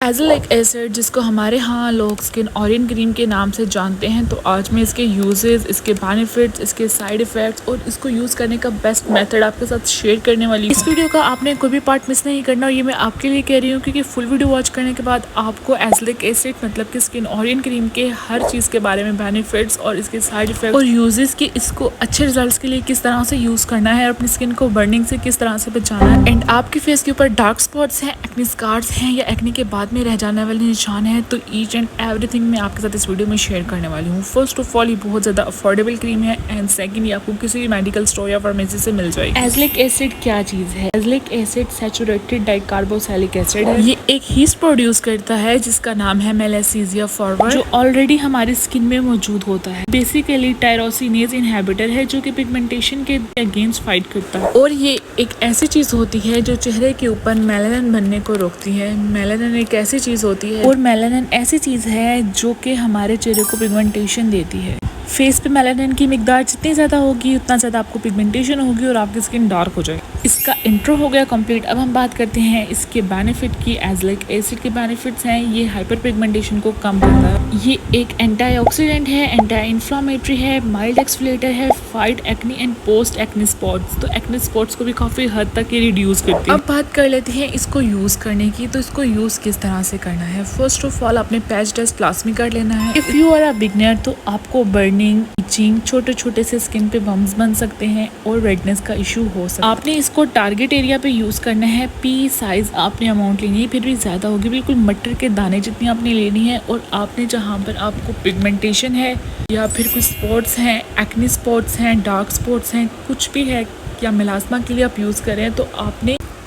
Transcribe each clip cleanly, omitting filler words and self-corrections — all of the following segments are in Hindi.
एज़ेलिक एसिड जिसको हमारे यहाँ लोग स्किन ऑरियन क्रीम के नाम से जानते हैं, तो आज मैं इसके यूजेस, इसके बेनिफिट्स, इसके साइड इफ़ेक्ट्स और इसको यूज़ करने का बेस्ट मेथड आपके साथ शेयर करने वाली हूँ। इस वीडियो का आपने कोई भी पार्ट मिस नहीं करना और ये मैं आपके लिए कह रही हूँ क्योंकि फुल वीडियो वॉच करने के बाद आपको एज़ेलिक एसिड मतलब कि स्किन ऑरियन क्रीम के हर चीज़ के बारे में, बेनिफिट्स और इसके साइड इफ़ेक्ट और यूजेस की इसको अच्छे रिजल्ट के लिए किस तरह से यूज़ करना है और अपनी स्किन को बर्निंग से किस तरह से बचाना है। एंड आपके फेस के ऊपर डार्क स्पॉट्स हैं, एक्ने स्कार्स हैं या एक्ने के बाद में रह जाने वाले निशान हैं, तो ईच एंड एवरीथिंग मैं आपके साथ इस वीडियो में शेयर करने वाली हूँ। फर्स्ट ऑफ ऑल ये बहुत ज़्यादा अफोर्डेबल क्रीम है एंड सेकंड ये आपको किसी भी मेडिकल स्टोर या फार्मेसी से मिल जाएगी। एज़ेलिक एसिड क्या चीज़ है? Azelaic acid saturated dicarboxylic acid है। ये एक हीस्ट प्रोड्यूस करता है जिसका नाम है मेलासीजिया फॉरवर्ड, जो ऑलरेडी हमारी स्किन में मौजूद होता है। बेसिकली टायरोसिनेज इनहिबिटर है जो कि पिगमेंटेशन के अगेंस्ट फाइट करता है और ये एक ऐसी चीज़ होती है जो चेहरे के ऊपर मेलानिन बनने को रोकती है। मेलानिन एक ऐसी चीज़ होती है और मेलानिन ऐसी चीज़ है जो कि हमारे चेहरे को पिगमेंटेशन देती है। फेस पे मेलानिन की मिकदार जितनी ज़्यादा होगी उतना ज़्यादा आपको पिगमेंटेशन होगी और आपकी स्किन डार्क हो जाएगी। इसका इंट्रो हो गया कंप्लीट। अब हम बात करते हैं इसके बेनिफिट की। एज़ेलिक एसिड के बेनिफिट्स हैं, ये हाइपर पिगमेंटेशन को कम करता है, ये एक एंटीऑक्सीडेंट है, एंटी इन्फ्लामेटरी है, माइल्ड एक्सफोलिएटर है, fight acne and post acne spots, तो एक्ने स्पॉट्स को भी काफ़ी हद तक ये रिड्यूस करती है। अब बात कर लेते हैं इसको यूज़ करने की। तो इसको यूज़ किस तरह से करना है? फर्स्ट ऑफ ऑल आपने पैच टेस्ट लाजमी कर लेना है। If you are a beginner तो आपको बर्निंग, इचिंग, छोटे छोटे से स्किन पे बम्स बन सकते हैं और रेडनेस का इशू हो सकता है। आपने इसको टारगेट एरिया पे यूज़ करना है। पी साइज आपने अमाउंट लेनी है, फिर भी ज़्यादा होगी, बिल्कुल मटर के दाने जितनी आपने लेनी है। और आपने जहाँ पर आपको पिगमेंटेशन है या फिर कुछ स्पॉट्स हैं, एक्ने स्पॉट्स हैं, डार्क स्पॉट्स हैं, कुछ भी है या मेलास्मा के लिए आप यूज़ करें, तो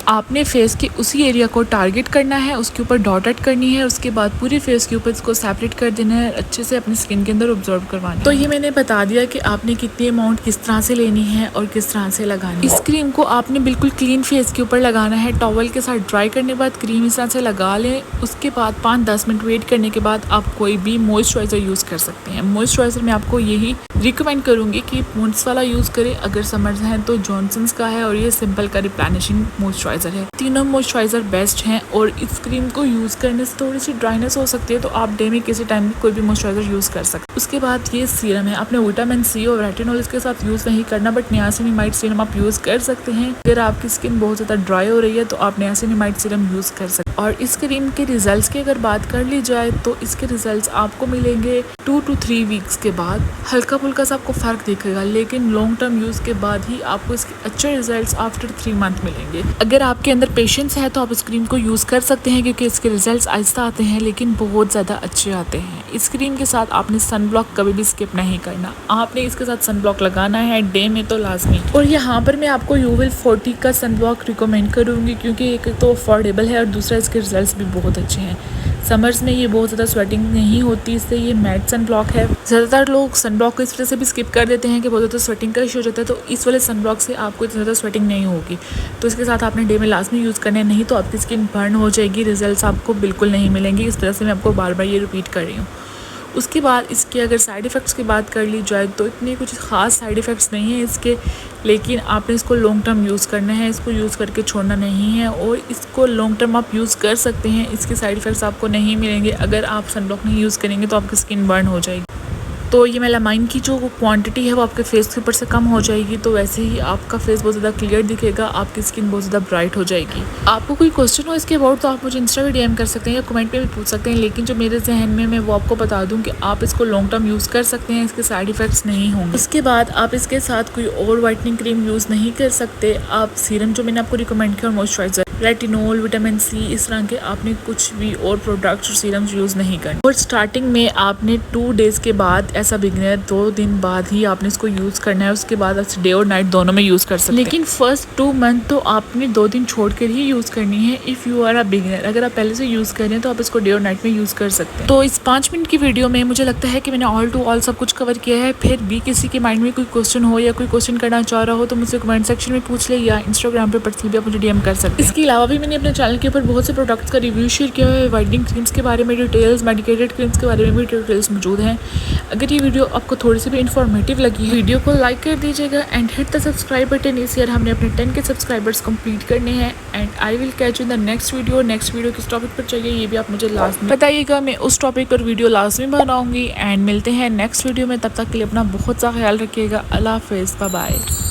आपने फेस के उसी एरिया को टारगेट करना है, उसके ऊपर डॉट एड करनी है, उसके बाद पूरे फेस के ऊपर इसको सेपरेट कर देना है, अच्छे से अपनी स्किन के अंदर ऑब्जर्व करवाना है। तो ये मैंने बता दिया कि आपने कितनी अमाउंट किस तरह से लेनी है और किस तरह से लगानी है। इस क्रीम को आपने बिल्कुल क्लीन फेस के ऊपर लगाना है। टॉवल के साथ ड्राई करने के बाद क्रीम इस तरह से लगा लें। उसके बाद 5-10 मिनट वेट करने के बाद आप कोई भी मॉइस्चराइजर यूज़ कर सकते हैं। मॉइस्चराइजर में आपको यही रिकमेंड करूँगी कि पॉन्ड्स वाला यूज़ करें। अगर समर्स हैं तो जॉनसन्स का है और ये सिंपल का रिप्लेनिशिंग मॉइस्चराइजर है। तीनों मॉइस्चराइजर बेस्ट हैं और इस क्रीम को यूज़ करने से थोड़ी सी ड्राइनेस हो सकती है, तो आप डे में किसी टाइम भी कोई भी मॉइस्चराइजर यूज़ कर सकते हैं। उसके बाद ये सीरम है, आपने विटामिन सी और रेटिनॉल इसके साथ यूज़ नहीं करना, बट नियासिनामाइड सीरम आप यूज़ कर सकते हैं। अगर आपकी स्किन बहुत ज़्यादा ड्राई हो रही है तो आप नियासिनामाइड सीरम यूज़ कर सकते हैं। और इस क्रीम के रिजल्ट्स की अगर बात कर ली जाए तो इसके रिजल्ट्स आपको मिलेंगे 2 to 3 वीक्स के बाद। हल्का फुल्का सा आपको फ़र्क दिखेगा, लेकिन लॉन्ग टर्म यूज़ के बाद ही आपको इसके अच्छे रिजल्ट्स आफ्टर 3 मंथ मिलेंगे। अगर आपके अंदर पेशेंस है तो आप इस क्रीम को यूज़ कर सकते हैं क्योंकि इसके रिजल्ट्स आहिस्ता आते हैं लेकिन बहुत ज़्यादा अच्छे आते हैं। इस क्रीम के साथ आपने सन ब्लॉक कभी भी स्किप नहीं करना, आपने इसके साथ सन ब्लॉक लगाना है डे में तो लाजमी। और यहाँ पर मैं आपको यूविल 40 का सन ब्लॉक रिकमेंड करूँगी क्योंकि एक तो अफोर्डेबल है और दूसरा इसके रिजल्ट्स भी बहुत अच्छे हैं। समर्स में ये बहुत ज़्यादा स्वेटिंग नहीं होती, इससे ये मैट सन ब्लॉक है। ज़्यादातर लोग सन ब्लॉक को इस वजह से भी स्किप कर देते हैं कि बहुत ज़्यादा स्वेटिंग का इशू हो जाता है, तो इस वाले सन ब्लॉक से आपको इतनी ज़्यादा स्वेटिंग नहीं होगी। तो इसके साथ आपने डे में लाजमी यूज़ करना है, नहीं तो आपकी स्किन बर्न हो जाएगी, रिजल्ट्स आपको बिल्कुल नहीं मिलेंगे। इस तरह से मैं आपको बार बार ये रिपीट कर रही हूँ। उसके बाद इसके अगर साइड इफ़ेक्ट्स की बात कर ली जाए तो इतने कुछ ख़ास साइड इफ़ेक्ट्स नहीं हैं इसके, लेकिन आपने इसको लॉन्ग टर्म यूज़ करना है, इसको यूज़ करके छोड़ना नहीं है और इसको लॉन्ग टर्म आप यूज़ कर सकते हैं। इसके साइड इफ़ेक्ट्स आपको नहीं मिलेंगे। अगर आप सनब्लॉक नहीं यूज़ करेंगे तो आपकी स्किन बर्न हो जाएगी। तो ये मेलामाइन की जो क्वांटिटी है वो आपके फेस के ऊपर से कम हो जाएगी, तो वैसे ही आपका फेस बहुत ज़्यादा क्लियर दिखेगा, आपकी स्किन बहुत ज़्यादा ब्राइट हो जाएगी। आपको कोई क्वेश्चन हो इसके अबाउट तो आप मुझे इंस्टा पे डीएम कर सकते हैं या कमेंट पे भी पूछ सकते हैं, लेकिन जो मेरे जहन में मैं वो आपको बता दूं कि आप इसको लॉन्ग टर्म यूज़ कर सकते हैं, इसके साइड इफ़ेक्ट्स नहीं होंगे। उसके बाद आप इसके साथ कोई और वाइटनिंग क्रीम यूज़ नहीं कर सकते। आप सीरम जो मैंने आपको रिकमेंड किया और मॉइस्चराइजर, रेटिनॉल, विटामिन सी, इस तरह के आपने कुछ भी और प्रोडक्ट्स और सीरम्स यूज़ नहीं करने। और स्टार्टिंग में आपने 2 डेज़ के बाद, ऐसा बिगनर 2 दिन बाद ही आपने इसको यूज़ करना है। उसके बाद आप डे और नाइट दोनों में यूज़ कर सकते हैं, लेकिन फर्स्ट 2 मंथ तो आपने 2 दिन छोड़ कर ही यूज़ करनी है। If you are a beginner, अगर आप पहले से यूज़ कर रहे हैं तो आप इसको डे और नाइट में यूज़ कर सकते हैं। तो इस 5 मिनट की वीडियो में मुझे लगता है कि मैंने ऑल टू ऑल सब कुछ कवर किया है। फिर भी किसी के माइंड में कोई क्वेश्चन हो या कोई क्वेश्चन करना चाह रहा हो तो मुझसे कमेंट सेक्शन में पूछ ले या इंस्टाग्राम पे पर्सनली भी आप मुझे डीएम कर सकते हैं। इसकी इसके अलावा भी मैंने अपने चैनल के ऊपर बहुत से प्रोडक्ट्स का रिव्यू शेयर किया है। वाइटनिंग क्रीम्स के बारे में डिटेल्स, मेडिकेटेड क्रीम्स के बारे में भी डिटेल्स मौजूद हैं। अगर ये वीडियो आपको थोड़ी सी भी इन्फॉर्मेटिव लगी है, वीडियो को लाइक कर दीजिएगा and hit the subscribe button. इस ईयर हमने अपने 10 के सब्सक्राइबर्स कंप्लीट करने हैं and I will catch in the next video. Next video किस टॉपिक पर चाहिए ये भी आप मुझे लास्ट में बताइएगा, मैं उस टॉपिक पर वीडियो लाजमी बनाऊंगी। एंड मिलते हैं नेक्स्ट वीडियो में, तब तक के लिए अपना बहुत सा ख्याल रखिएगा। अल्लाह हाफिज़, बाय बाय।